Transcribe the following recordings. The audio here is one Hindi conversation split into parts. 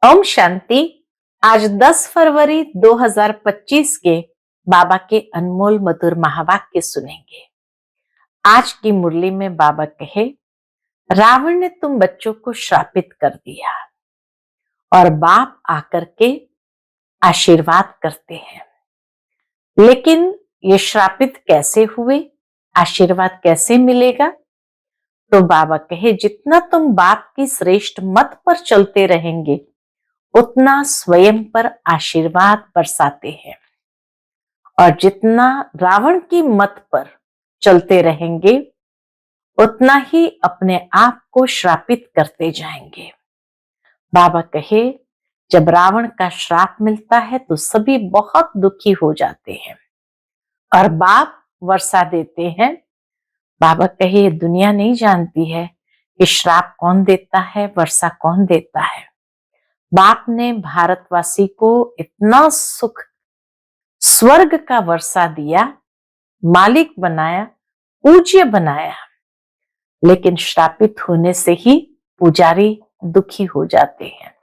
ओम शांति। आज 10 फरवरी 2025 के बाबा के अनमोल मधुर महावाक्य सुनेंगे। आज की मुरली में बाबा कहे, रावण ने तुम बच्चों को श्रापित कर दिया और बाप आकर के आशीर्वाद करते हैं। लेकिन ये श्रापित कैसे हुए, आशीर्वाद कैसे मिलेगा? तो बाबा कहे, जितना तुम बाप की श्रेष्ठ मत पर चलते रहेंगे उतना स्वयं पर आशीर्वाद बरसाते हैं, और जितना रावण की मत पर चलते रहेंगे उतना ही अपने आप को श्रापित करते जाएंगे। बाबा कहे, जब रावण का श्राप मिलता है तो सभी बहुत दुखी हो जाते हैं और बाप वर्षा देते हैं। बाबा कहे, ये दुनिया नहीं जानती है कि श्राप कौन देता है, वर्षा कौन देता है। बाप ने भारतवासी को इतना सुख, स्वर्ग का वर्षा दिया, मालिक बनाया, पूज्य बनाया, लेकिन श्रापित होने से ही पुजारी दुखी हो जाते हैं।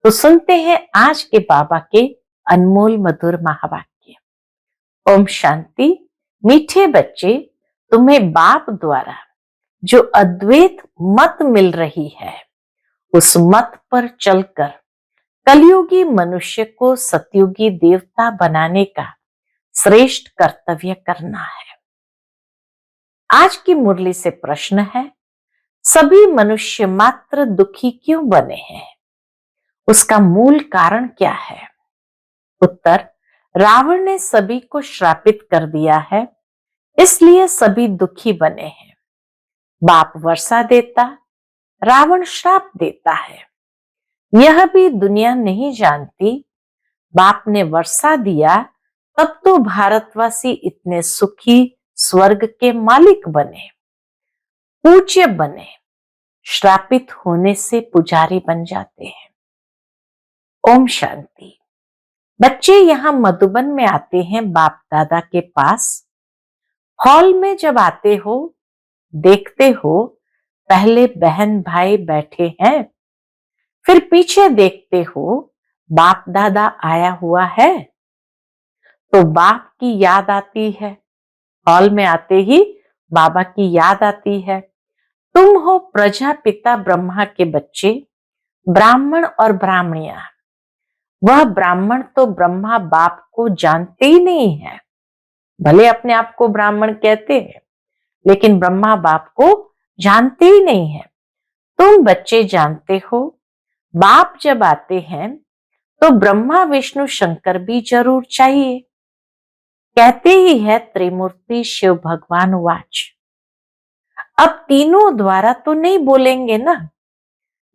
तो सुनते हैं आज के बाबा के अनमोल मधुर महावाक्य। ओम शांति। मीठे बच्चे, तुम्हें बाप द्वारा जो अद्वैत मत मिल रही है उस मत पर चलकर कलयुगी मनुष्य को सतयुगी देवता बनाने का श्रेष्ठ कर्तव्य करना है। आज की मुरली से प्रश्न है, सभी मनुष्य मात्र दुखी क्यों बने हैं? उसका मूल कारण क्या है? उत्तर, रावण ने सभी को श्रापित कर दिया है, इसलिए सभी दुखी बने हैं। बाप वर्षा देता, रावण श्राप देता है। यह भी दुनिया नहीं जानती। बाप ने वर्षा दिया तब तो भारतवासी इतने सुखी, स्वर्ग के मालिक बने, पूज्य बने। श्रापित होने से पुजारी बन जाते हैं। ओम शांति। बच्चे यहाँ मधुबन में आते हैं बाप दादा के पास। हॉल में जब आते हो, देखते हो पहले बहन भाई बैठे हैं, फिर पीछे देखते हो बाप दादा आया हुआ है, तो बाप की याद आती है। हॉल में आते ही बाबा की याद आती है। तुम हो प्रजापिता ब्रह्मा के बच्चे, ब्राह्मण और ब्राह्मणियां। वह ब्राह्मण तो ब्रह्मा बाप को जानते ही नहीं है, भले अपने आप को ब्राह्मण कहते हैं, लेकिन ब्रह्मा बाप को जानते ही नहीं है। तुम बच्चे जानते हो, बाप जब आते हैं तो ब्रह्मा विष्णु शंकर भी जरूर चाहिए। कहते ही है त्रिमूर्ति शिव भगवान वाच। अब तीनों द्वारा तो नहीं बोलेंगे ना,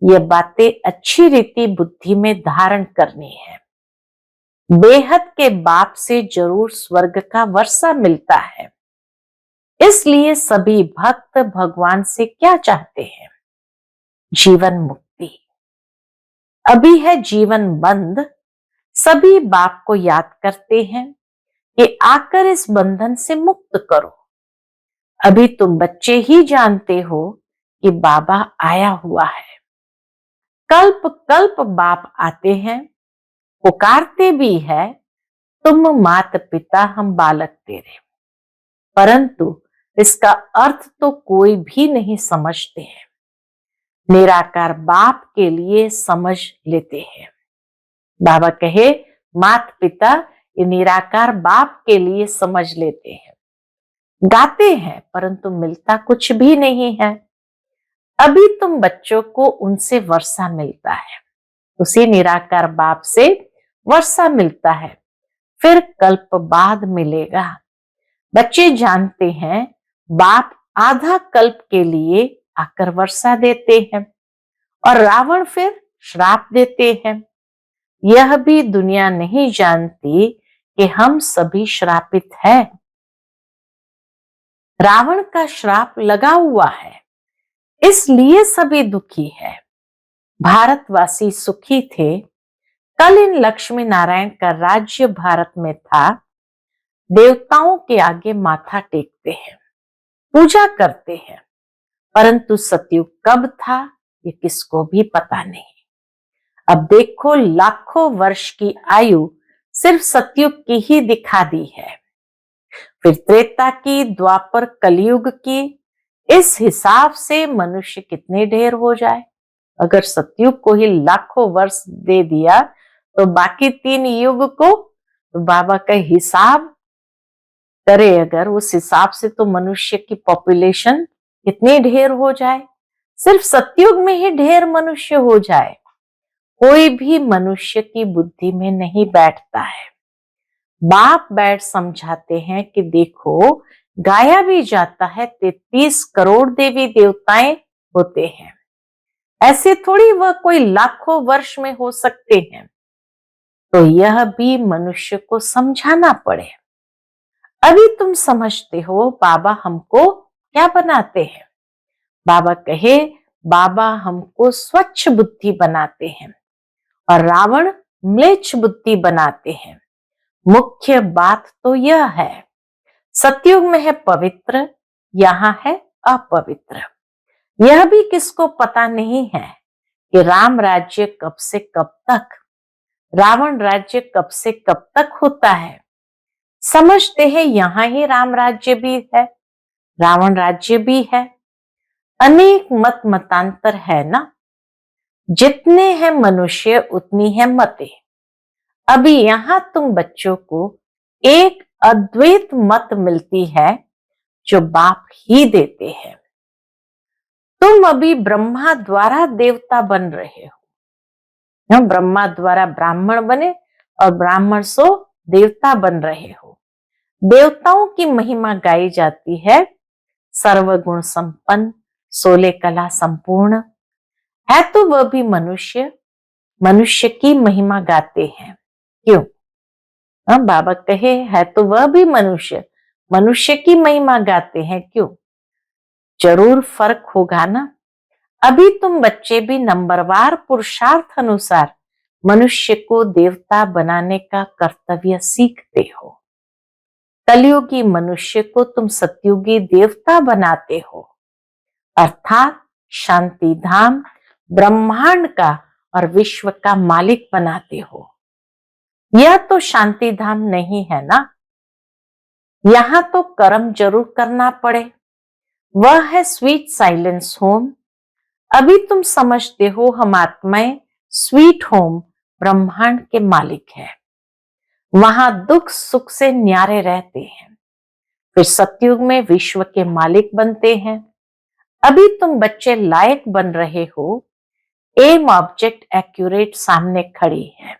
ये बातें अच्छी रीति बुद्धि में धारण करनी है। बेहद के बाप से जरूर स्वर्ग का वर्षा मिलता है, इसलिए सभी भक्त भगवान से क्या चाहते हैं? जीवन मुक्ति। अभी है जीवन बंद, सभी बाप को याद करते हैं कि आकर इस बंधन से मुक्त करो। अभी तुम बच्चे ही जानते हो कि बाबा आया हुआ है। कल्प कल्प बाप आते हैं, पुकारते भी है, तुम माता पिता हम बालक तेरे, परंतु इसका अर्थ तो कोई भी नहीं समझते हैं। निराकार बाप के लिए समझ लेते हैं। बाबा कहे, माता पिता ये निराकार बाप के लिए समझ लेते हैं। गाते हैं परंतु मिलता कुछ भी नहीं है। अभी तुम बच्चों को उनसे वर्षा मिलता है, उसी निराकार बाप से वर्षा मिलता है, फिर कल्प बाद मिलेगा। बच्चे जानते हैं बाप आधा कल्प के लिए आकर वर्षा देते हैं और रावण फिर श्राप देते हैं। यह भी दुनिया नहीं जानती कि हम सभी श्रापित हैं। रावण का श्राप लगा हुआ है, इसलिए सभी दुखी है। भारतवासी सुखी थे। कल इन लक्ष्मी नारायण का राज्य भारत में था। देवताओं के आगे माथा टेकते हैं, पूजा करते हैं, परंतु सतयुग कब था ये किसको भी पता नहीं। अब देखो, लाखों वर्ष की आयु सिर्फ सतयुग की ही दिखा दी है, फिर त्रेता की, द्वापर, कलयुग की। इस हिसाब से मनुष्य कितने ढेर हो जाए। अगर सतयुग को ही लाखों वर्ष दे दिया तो बाकी 3 युग को, तो बाबा का हिसाब करे अगर, उस हिसाब से तो मनुष्य की पॉपुलेशन कितनी ढेर हो जाए। सिर्फ सतयुग में ही ढेर मनुष्य हो जाए, कोई भी मनुष्य की बुद्धि में नहीं बैठता है। बाप बैठ समझाते हैं कि देखो, गाया भी जाता है 33 करोड़ देवी देवताएं होते हैं, ऐसे थोड़ी वह कोई लाखों वर्ष में हो सकते हैं। तो यह भी मनुष्य को समझाना पड़े। अभी तुम समझते हो बाबा हमको क्या बनाते हैं। बाबा कहे, बाबा हमको स्वच्छ बुद्धि बनाते हैं और रावण म्लेच्छ बुद्धि बनाते हैं। मुख्य बात तो यह है, सतयुग में है पवित्र, यहाँ है अपवित्र। यह भी किसको पता नहीं है कि राम राज्य कब से कब तक, रावण राज्य कब से कब तक होता है। समझते हैं यहाँ ही राम राज्य भी है, रावण राज्य भी है। अनेक मत मतांतर है ना, जितने हैं मनुष्य उतनी है मतें। अभी यहां तुम बच्चों को एक अद्वैत मत मिलती है जो बाप ही देते हैं। तुम अभी ब्रह्मा द्वारा देवता बन रहे हो, ब्रह्मा द्वारा ब्राह्मण बने और ब्राह्मण सो देवता बन रहे हो। देवताओं की महिमा गाई जाती है, सर्वगुण संपन्न, 16 कला संपूर्ण है, तो वह भी मनुष्य, मनुष्य की महिमा गाते हैं। क्यों? बाबा कहे है तो वह भी मनुष्य, मनुष्य की महिमा गाते हैं। क्यों? जरूर फर्क होगा ना। अभी तुम बच्चे भी नंबरवार पुरुषार्थ अनुसार मनुष्य को देवता बनाने का कर्तव्य सीखते हो। कलयुगी मनुष्य को तुम सतयुगी देवता बनाते हो, अर्थात शांति धाम, ब्रह्मांड का और विश्व का मालिक बनाते हो। यह तो शांति धाम नहीं है ना, यहां तो कर्म जरूर करना पड़े। वह है स्वीट साइलेंस होम। अभी तुम समझते हो हम आत्माएं स्वीट होम ब्रह्मांड के मालिक है, वहां दुख सुख से न्यारे रहते हैं। फिर सतयुग में विश्व के मालिक बनते हैं। अभी तुम बच्चे लायक बन रहे हो, एम ऑब्जेक्ट एक्यूरेट सामने खड़ी है।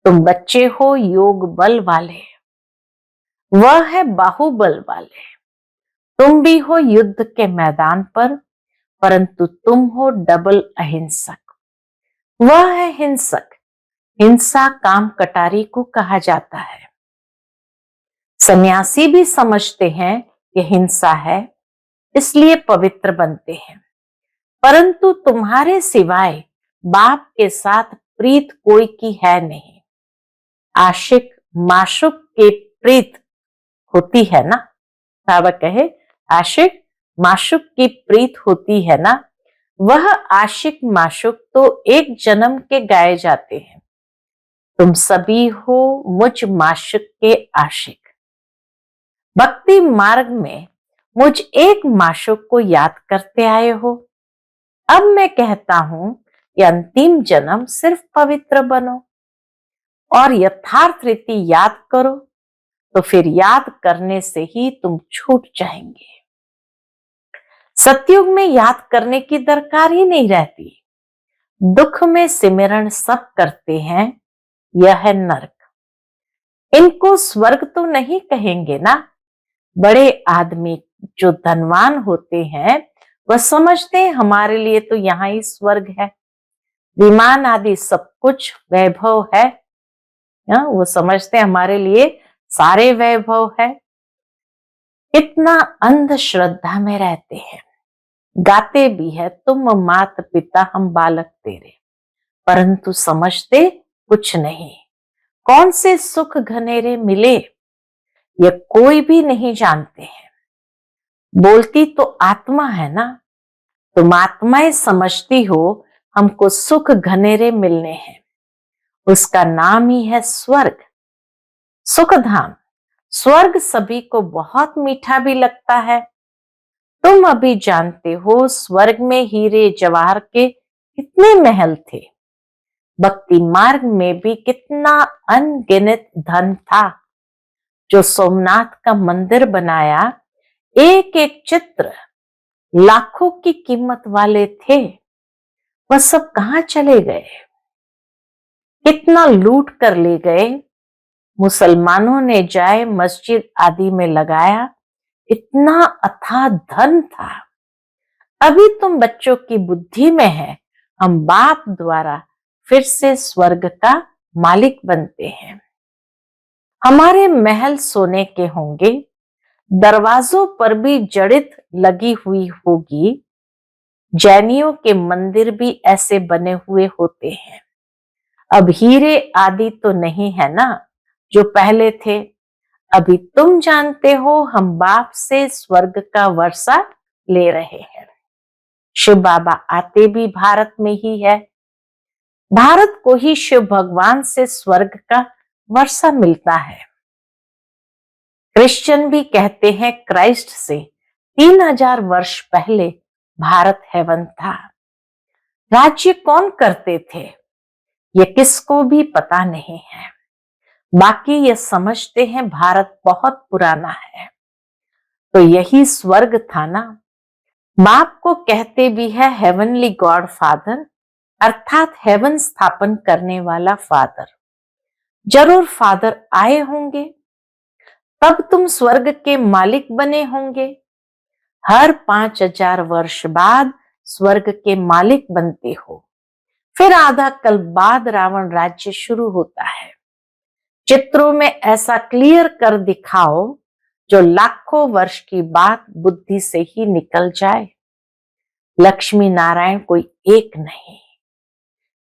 तुम बच्चे हो योग बल वाले, वह है बाहुबल वाले। तुम भी हो युद्ध के मैदान पर, परंतु तुम हो डबल अहिंसक। वह है हिंसक, हिंसा काम कटारी को कहा जाता है। सन्यासी भी समझते हैं कि हिंसा है, इसलिए पवित्र बनते हैं। परंतु तुम्हारे सिवाय बाप के साथ प्रीत कोई की है नहीं। आशिक माशुक के प्रीत होती है ना, बाबा कहे आशिक माशुक की प्रीत होती है ना। वह आशिक माशुक तो एक जन्म के गाए जाते हैं। तुम सभी हो मुझ माशुक के आशिक। भक्ति मार्ग में मुझ एक माशुक को याद करते आए हो। अब मैं कहता हूं कि अंतिम जन्म सिर्फ पवित्र बनो और यथार्थ रीति याद करो, तो फिर याद करने से ही तुम छूट जाएंगे। सतयुग में याद करने की दरकार ही नहीं रहती। दुख में सिमरण सब करते हैं, यह है नरक। इनको स्वर्ग तो नहीं कहेंगे ना। बड़े आदमी जो धनवान होते हैं वह समझते हैं हमारे लिए तो यहाँ ही स्वर्ग है, विमान आदि सब कुछ वैभव है। वो समझते हैं हमारे लिए सारे वैभव है। इतना अंधश्रद्धा में रहते हैं। गाते भी है तुम मात पिता हम बालक तेरे, परंतु समझते कुछ नहीं। कौन से सुख घनेरे मिले यह कोई भी नहीं जानते हैं। बोलती तो आत्मा है ना, तुम आत्माएं समझती हो हमको सुख घनेरे मिलने हैं। उसका नाम ही है स्वर्ग, सुख धाम। स्वर्ग सभी को बहुत मीठा भी लगता है। तुम अभी जानते हो स्वर्ग में हीरे जवाहर के कितने महल थे। भक्ति मार्ग में भी कितना अनगिनत धन था। जो सोमनाथ का मंदिर बनाया, एक एक चित्र लाखों की कीमत वाले थे, वह सब कहां चले गए? कितना लूट कर ले गए। मुसलमानों ने जाए मस्जिद आदि में लगाया, इतना अथाह धन था। अभी तुम बच्चों की बुद्धि में है, हम बाप द्वारा फिर से स्वर्ग का मालिक बनते हैं। हमारे महल सोने के होंगे, दरवाजों पर भी जड़ित लगी हुई होगी। जैनियों के मंदिर भी ऐसे बने हुए होते हैं। अब हीरे आदि तो नहीं है ना जो पहले थे। अभी तुम जानते हो हम बाप से स्वर्ग का वर्षा ले रहे हैं। शिव बाबा आते भी भारत में ही है। भारत को ही शिव भगवान से स्वर्ग का वर्षा मिलता है। क्रिश्चियन भी कहते हैं क्राइस्ट से 3000 वर्ष पहले भारत हेवन था। राज्य कौन करते थे ये किसको भी पता नहीं है। बाकी ये समझते हैं भारत बहुत पुराना है, तो यही स्वर्ग था ना। बाप को कहते भी है हेवनली गॉड फादर, अर्थात हेवन स्थापन करने वाला फादर। जरूर फादर आए होंगे, तब तुम स्वर्ग के मालिक बने होंगे। हर 5000 वर्ष बाद स्वर्ग के मालिक बनते हो। फिर आधा कल्प बाद रावण राज्य शुरू होता है। चित्रों में ऐसा क्लियर कर दिखाओ जो लाखों वर्ष की बात बुद्धि से ही निकल जाए। लक्ष्मी नारायण कोई एक नहीं,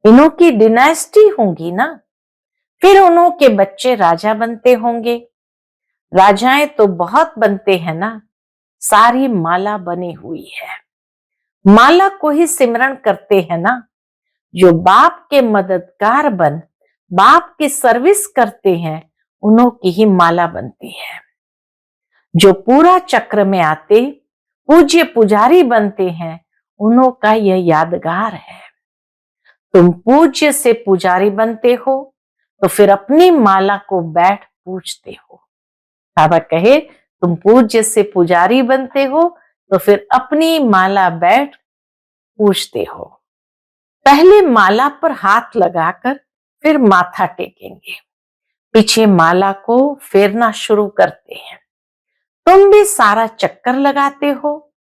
इन्हों की डिनास्टी होंगी ना। फिर उन्हों के बच्चे राजा बनते होंगे। राजाएं तो बहुत बनते हैं ना, सारी माला बनी हुई है। माला को ही सिमरण करते हैं ना। जो बाप के मददगार बन बाप की सर्विस करते हैं, उन्हों की ही माला बनती है। जो पूरा चक्र में आते पूज्य पुजारी बनते हैं, उन्हों का यह यादगार है। तुम पूज्य से पुजारी बनते हो तो फिर अपनी माला को बैठ पूजते हो। बाबा कहे तुम पूज्य से पुजारी बनते हो तो फिर अपनी माला बैठ पूजते हो। पहले माला पर हाथ लगाकर फिर माथा टेकेंगे, पीछे माला को फेरना शुरू करते हैं। तुम भी सारा चक्कर लगाते हो,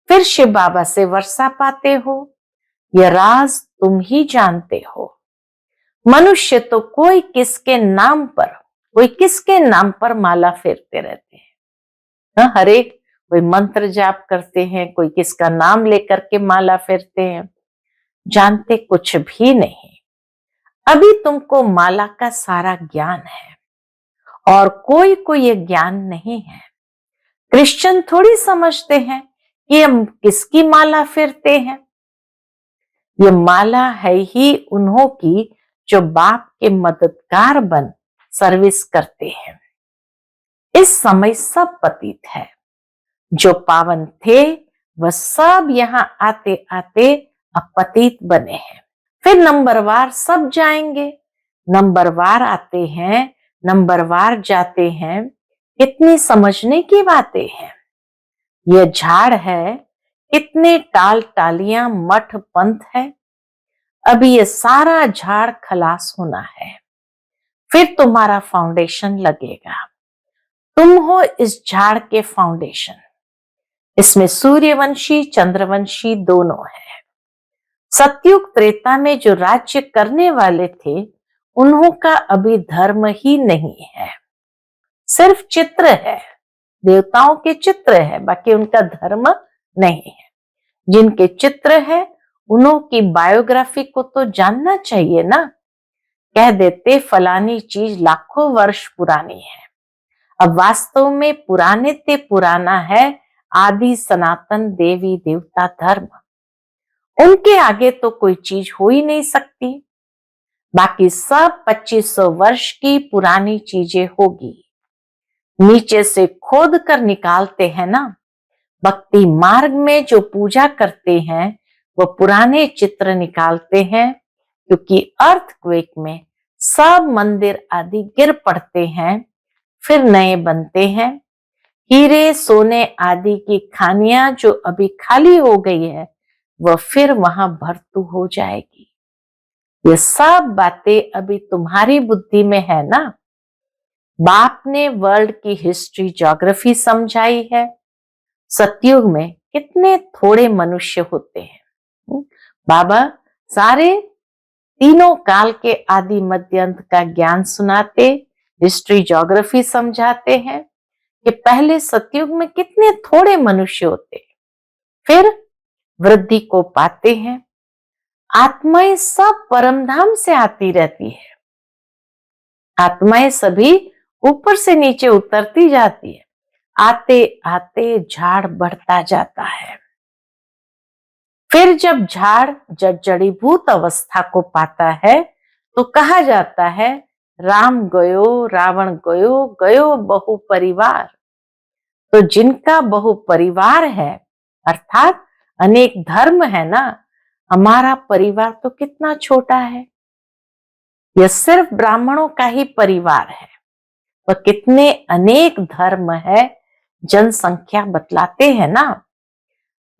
फिर शिव बाबा से वर्षा पाते हो। यह राज तुम ही जानते हो। मनुष्य तो कोई किसके नाम पर माला फेरते रहते हैं। हर एक कोई मंत्र जाप करते हैं, कोई किसका नाम लेकर के माला फेरते हैं, जानते कुछ भी नहीं। अभी तुमको माला का सारा ज्ञान है और कोई को ये ज्ञान नहीं है। क्रिश्चियन थोड़ी समझते हैं कि हम किसकी माला फेरते हैं। ये माला है ही उन्हों की जो बाप के मददगार बन सर्विस करते हैं। इस समय सब पतित है। जो पावन थे वह सब यहां आते आते अपतित बने हैं। फिर नंबरवार सब जाएंगे। नंबरवार आते हैं, नंबरवार जाते हैं। कितनी समझने की बातें हैं। यह झाड़ है, कितने टाल टालियां मठ पंथ है। अभी ये सारा झाड़ खलास होना है, फिर तुम्हारा फाउंडेशन लगेगा। तुम हो इस झाड़ के फाउंडेशन। इसमें सूर्यवंशी चंद्रवंशी दोनों है। सतयुग त्रेता में जो राज्य करने वाले थे, उन्हों का अभी धर्म ही नहीं है, सिर्फ चित्र है, देवताओं के चित्र है, बाकी उनका धर्म नहीं है। जिनके चित्र है उन्हों की बायोग्राफी को तो जानना चाहिए ना। कह देते फलानी चीज लाखों वर्ष पुरानी है। अब वास्तव में पुराने ते पुराना है आदि सनातन देवी देवता धर्म। उनके आगे तो कोई चीज हो ही नहीं सकती। बाकी सब 2500 वर्ष की पुरानी चीजें होगी। नीचे से खोद कर निकालते हैं ना, भक्ति मार्ग में जो पूजा करते हैं वो पुराने चित्र निकालते हैं, क्योंकि अर्थक्वेक में सब मंदिर आदि गिर पड़ते हैं, फिर नए बनते हैं। हीरे सोने आदि की खानियां जो अभी खाली हो गई है वह फिर वहां भरतू हो जाएगी। ये सब बातें अभी तुम्हारी बुद्धि में है ना। बाप ने वर्ल्ड की हिस्ट्री ज्योग्राफी समझाई है। सतयुग में कितने थोड़े मनुष्य होते हैं। बाबा सारे तीनों काल के आदि मध्य अंत का ज्ञान सुनाते, हिस्ट्री ज्योग्राफी समझाते हैं कि पहले सतयुग में कितने थोड़े मनुष्य होते, फिर वृद्धि को पाते हैं। आत्माएं सब परमधाम से आती रहती है। आत्माएं सभी ऊपर से नीचे उतरती जाती है। आते आते झाड़ बढ़ता जाता है। फिर जब झाड़ जड़ीभूत अवस्था को पाता है तो कहा जाता है, राम गयो रावण गयो, गयो बहु परिवार। तो जिनका बहु परिवार है, अर्थात अनेक धर्म है ना, हमारा परिवार तो कितना छोटा है। यह सिर्फ ब्राह्मणों का ही परिवार है, वह कितने अनेक धर्म है, जनसंख्या बतलाते हैं ना।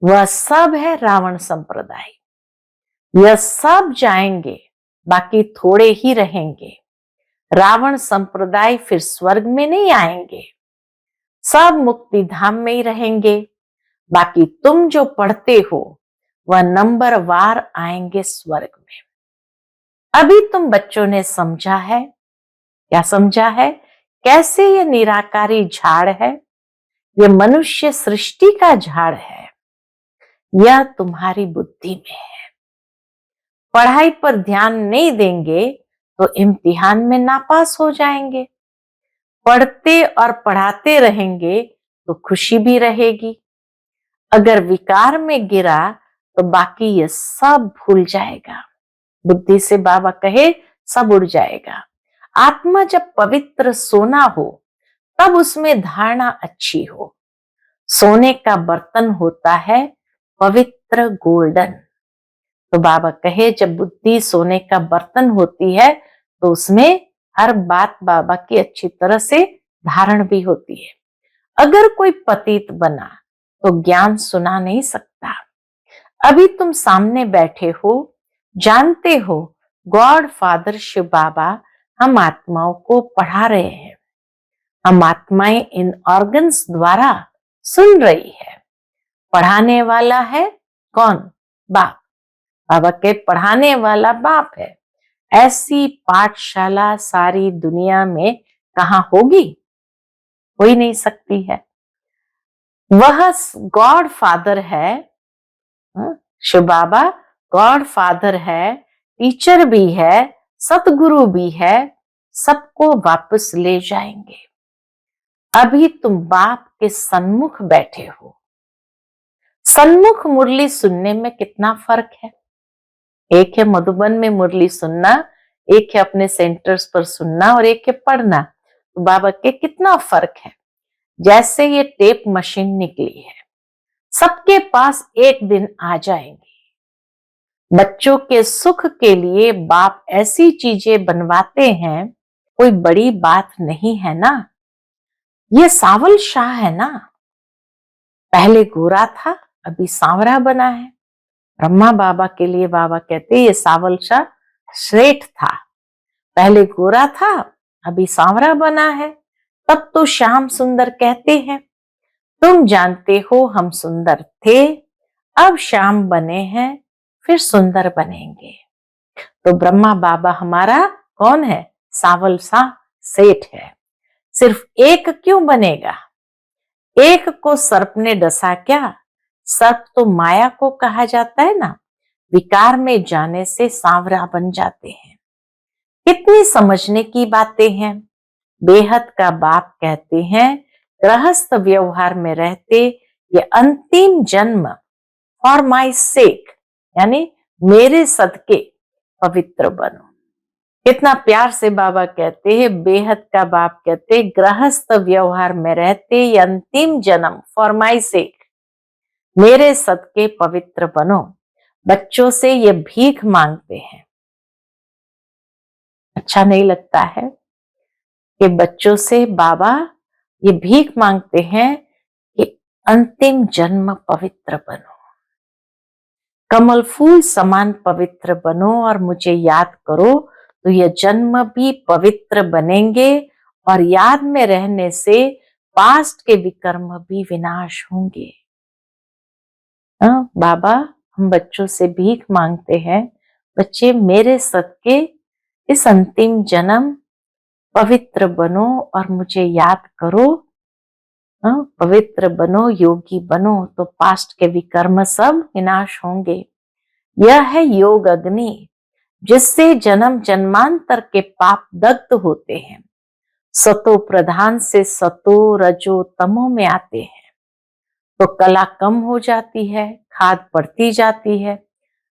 वह सब है रावण संप्रदाय। यह सब जाएंगे, बाकी थोड़े ही रहेंगे। रावण संप्रदाय फिर स्वर्ग में नहीं आएंगे, सब मुक्ति धाम में ही रहेंगे। बाकी तुम जो पढ़ते हो वह नंबरवार आएंगे स्वर्ग में। अभी तुम बच्चों ने समझा है, क्या समझा है, कैसे ये निराकारी झाड़ है, ये मनुष्य सृष्टि का झाड़ है। यह तुम्हारी बुद्धि में है। पढ़ाई पर ध्यान नहीं देंगे तो इम्तिहान में नापास हो जाएंगे। पढ़ते और पढ़ाते रहेंगे तो खुशी भी रहेगी। अगर विकार में गिरा तो बाकी ये सब भूल जाएगा। बुद्धि से बाबा कहे सब उड़ जाएगा। आत्मा जब पवित्र सोना हो तब उसमें धारणा अच्छी हो। सोने का बर्तन होता है पवित्र गोल्डन। तो बाबा कहे जब बुद्धि सोने का बर्तन होती है तो उसमें हर बात बाबा की अच्छी तरह से धारण भी होती है। अगर कोई पतित बना तो ज्ञान सुना नहीं सकता। अभी तुम सामने बैठे हो, जानते हो गॉड फादर शिव बाबा हम आत्माओं को पढ़ा रहे हैं। हम आत्माएं इन ऑर्गन्स द्वारा सुन रही है। पढ़ाने वाला है कौन? बाप। बाबा के पढ़ाने वाला बाप है। ऐसी पाठशाला सारी दुनिया में कहां होगी? हो ही नहीं सकती है। वह गॉड फादर है, शिव बाबा गॉड फादर है, टीचर भी है, सतगुरु भी है, सबको वापस ले जाएंगे। अभी तुम बाप के सन्मुख बैठे हो। सन्मुख मुरली सुनने में कितना फर्क है। एक है मधुबन में मुरली सुनना, एक है अपने सेंटर्स पर सुनना और एक है पढ़ना। तो बाबा के कितना फर्क है। जैसे ये टेप मशीन निकली है, सबके पास एक दिन आ जाएंगी। बच्चों के सुख के लिए बाप ऐसी चीजें बनवाते हैं, कोई बड़ी बात नहीं है ना। ये सावल शाह है ना, पहले गोरा था अभी सांवरा बना है। ब्रह्मा बाबा के लिए बाबा कहते ये सावल शाह श्रेष्ठ था, पहले गोरा था अभी सांवरा बना है, तब तो श्याम सुंदर कहते हैं। तुम जानते हो हम सुंदर थे, अब श्याम बने हैं, फिर सुंदर बनेंगे। तो ब्रह्मा बाबा हमारा कौन है? सावल शाह सेठ है। सिर्फ एक क्यों बनेगा? एक को सर्प ने डसा क्या? सर्प तो माया को कहा जाता है ना। विकार में जाने से सांवरा बन जाते हैं। कितनी समझने की बातें हैं। बेहद का बाप कहते हैं गृहस्थ व्यवहार में रहते ये अंतिम जन्म फॉर माई सेक यानी मेरे सदके पवित्र बनो। कितना प्यार से बाबा कहते हैं, बेहद का बाप कहते, गृहस्थ व्यवहार में रहते ये अंतिम जन्म फॉर माई सेक मेरे सदके पवित्र बनो। बच्चों से ये भीख मांगते हैं। अच्छा नहीं लगता है कि बच्चों से बाबा ये भीख मांगते हैं कि अंतिम जन्म पवित्र बनो, कमल फूल समान पवित्र बनो और मुझे याद करो, तो ये जन्म भी पवित्र बनेंगे और याद में रहने से पास्ट के विकर्म भी विनाश होंगे। बाबा हम बच्चों से भीख मांगते हैं, बच्चे मेरे सदके इस अंतिम जन्म पवित्र बनो और मुझे याद करो, पवित्र बनो, योगी बनो, तो पास्ट के विकर्म सब विनाश होंगे। यह है योग अग्नि, जिससे जन्म जन्मांतर के पाप दग्ध होते हैं। सतो प्रधान से सतो रजो तमो में आते हैं, तो कला कम हो जाती है, खाद बढ़ती जाती है।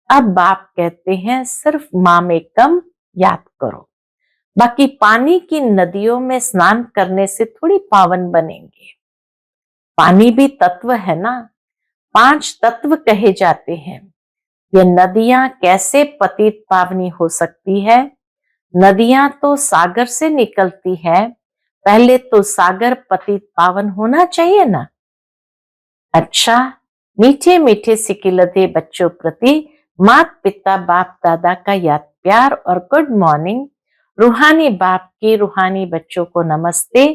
अब बाप कहते हैं सिर्फ माँ में कम याद करो, बाकी पानी की नदियों में स्नान करने से थोड़ी पावन बनेंगे। पानी भी तत्व है ना, 5 तत्व कहे जाते हैं। ये नदियां कैसे पतित पावनी हो सकती है? नदियां तो सागर से निकलती है, पहले तो सागर पतित पावन होना चाहिए ना। अच्छा, मीठे मीठे सिकिलते बच्चों प्रति माता पिता बाप दादा का याद प्यार और गुड मॉर्निंग। रूहानी बाप की रूहानी बच्चों को नमस्ते।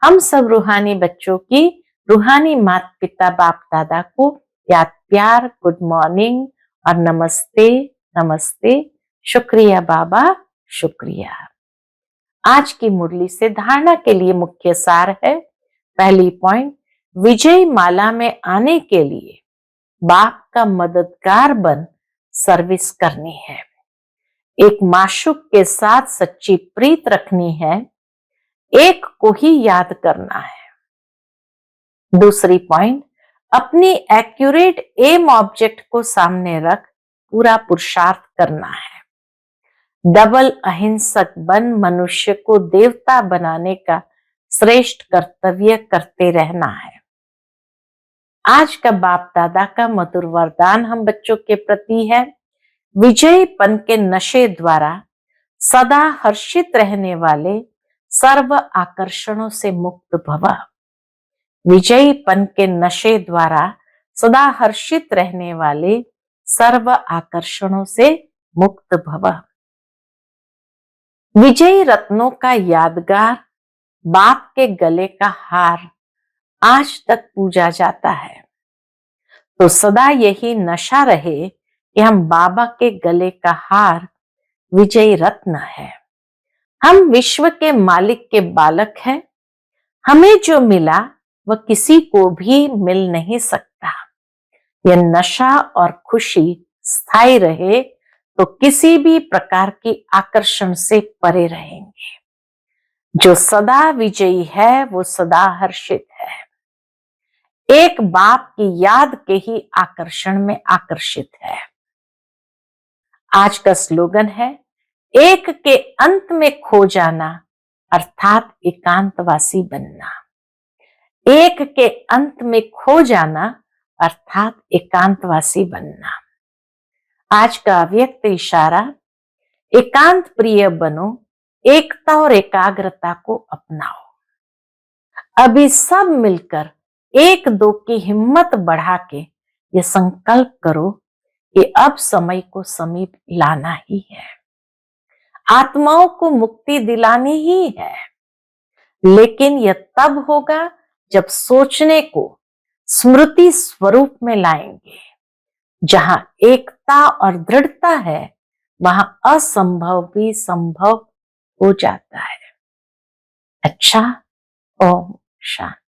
हम सब रूहानी बच्चों की रूहानी माता पिता बाप दादा को याद प्यार, गुड मॉर्निंग और नमस्ते नमस्ते। शुक्रिया बाबा, शुक्रिया। आज की मुरली से धारणा के लिए मुख्य सार है। पहली पॉइंट, विजय माला में आने के लिए बाप का मददगार बन सर्विस करनी है। एक माशूक के साथ सच्ची प्रीत रखनी है, एक को ही याद करना है। दूसरी पॉइंट, अपनी एक्यूरेट एम ऑब्जेक्ट को सामने रख पूरा पुरुषार्थ करना है। डबल अहिंसक बन मनुष्य को देवता बनाने का श्रेष्ठ कर्तव्य करते रहना है। आज का बाप दादा का मधुर वरदान हम बच्चों के प्रति है, विजयपन के नशे द्वारा सदा हर्षित रहने वाले सर्व आकर्षणों से मुक्त भव। विजयपन के नशे द्वारा सदा हर्षित रहने वाले सर्व आकर्षणों से मुक्त भव। विजयी रत्नों का यादगार बाप के गले का हार आज तक पूजा जाता है, तो सदा यही नशा रहे कि हम बाबा के गले का हार विजयी रत्न है। हम विश्व के मालिक के बालक हैं, हमें जो मिला वह किसी को भी मिल नहीं सकता। यह नशा और खुशी स्थायी रहे तो किसी भी प्रकार की आकर्षण से परे रहेंगे। जो सदा विजयी है वो सदा हर्षित है, एक बाप की याद के ही आकर्षण में आकर्षित है। आज का स्लोगन है, एक के अंत में खो जाना अर्थात एकांतवासी बनना। एक के अंत में खो जाना अर्थात एकांतवासी बनना। आज का अव्यक्त इशारा, एकांत प्रिय बनो, एकता और एकाग्रता को अपनाओ। अभी सब मिलकर एक दो की हिम्मत बढ़ा के ये संकल्प करो कि अब समय को समीप लाना ही है, आत्माओं को मुक्ति दिलानी ही है। लेकिन यह तब होगा जब सोचने को स्मृति स्वरूप में लाएंगे। जहां एकता और दृढ़ता है वहां असंभव भी संभव हो जाता है। अच्छा, ओम शांति।